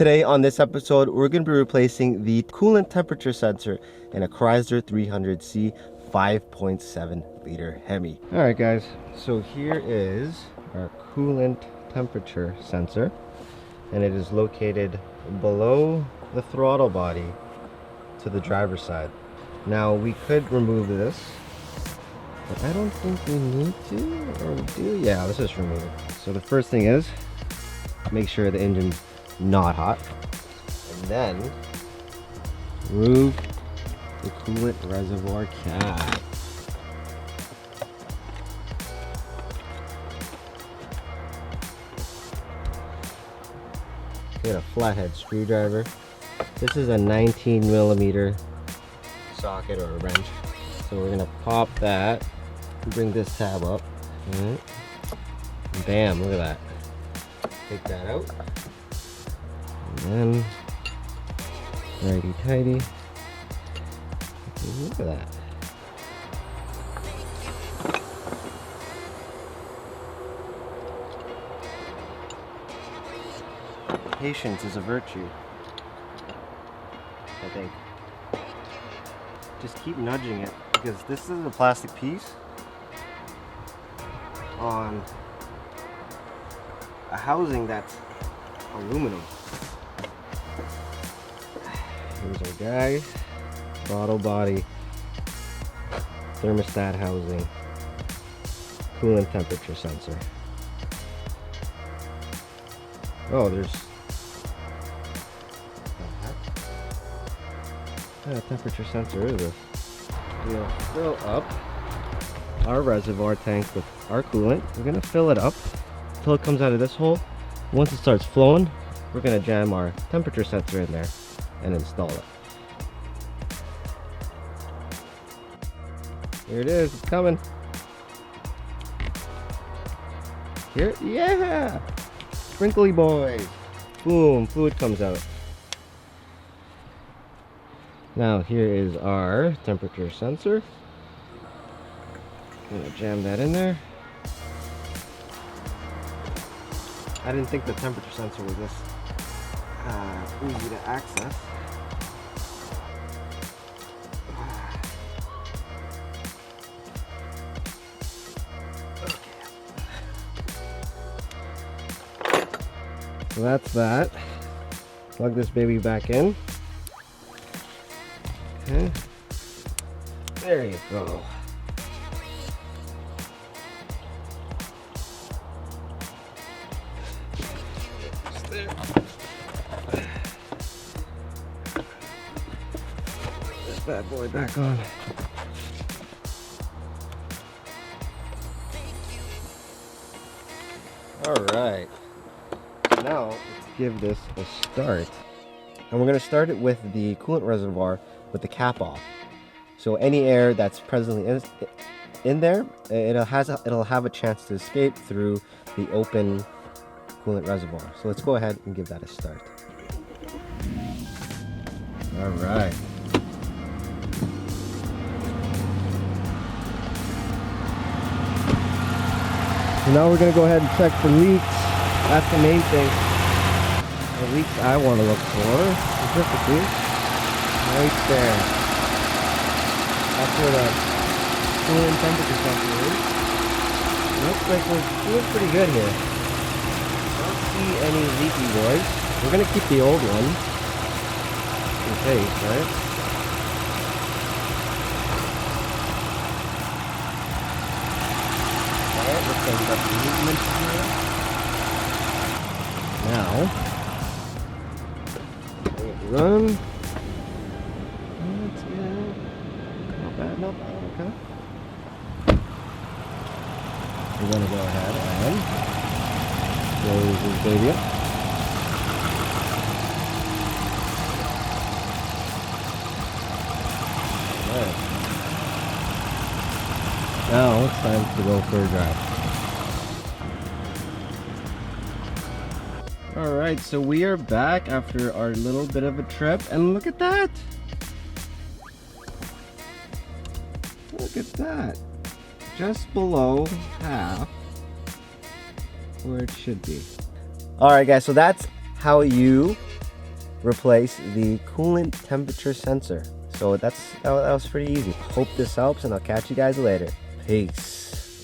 Today on this episode, we're going to be replacing the coolant temperature sensor in a Chrysler 300C 5.7 liter Hemi. Alright guys, so here is our coolant temperature sensor, and it is located below the throttle body to the driver's side. Now we could remove this, but I don't think we need to, or we do. Yeah, let's just remove it. So the first thing is, make sure the engine's not hot, and then remove the coolant reservoir cap. Get a flathead screwdriver. This is a 19mm socket or a wrench, so we're gonna pop that, bring this tab up, and bam, look at that. Take that out. And then righty tighty. Look at that. Patience is a virtue, I think. Just keep nudging it, because this is a plastic piece on a housing that's aluminum. Here's our guy, throttle body, thermostat housing, coolant temperature sensor. Oh, there's what kind of temperature sensor is this? We'll fill up our reservoir tank with our coolant. We're gonna fill it up until it comes out of this hole. Once it starts flowing, we're gonna jam our temperature sensor in there and install it. Here it is, it's coming. Here, yeah! Sprinkly boys. Boom, fluid comes out. Now here is our temperature sensor. I'm gonna jam that in there. I didn't think the temperature sensor was this easy to access. So that's that. Plug this baby back in. Okay. There you go. Just there. This bad boy back on. All right. Now let's give this a start. And we're going to start it with the coolant reservoir with the cap off. So any air that's presently in there, it'll have a chance to escape through the open coolant reservoir. So let's go ahead and give that a start. All right. So now we're going to go ahead and check for leaks. That's the main thing. The leaks I want to look for specifically right there. That's where the coolant temperature sensor is. Looks like we're doing pretty good here. Don't see any leaky boys. We're gonna keep the old one in case, right? Alright, looks like we got some movement here. Now, run. That's good. Not bad, not bad. Okay. We're gonna go ahead and close this baby up. Alright. Now it's time to go for a drive. Alright, so we are back after our little bit of a trip, and look at that! Look at that! Just below half where it should be. Alright guys, so that's how you replace the coolant temperature sensor. So that was pretty easy. Hope this helps, and I'll catch you guys later. Peace.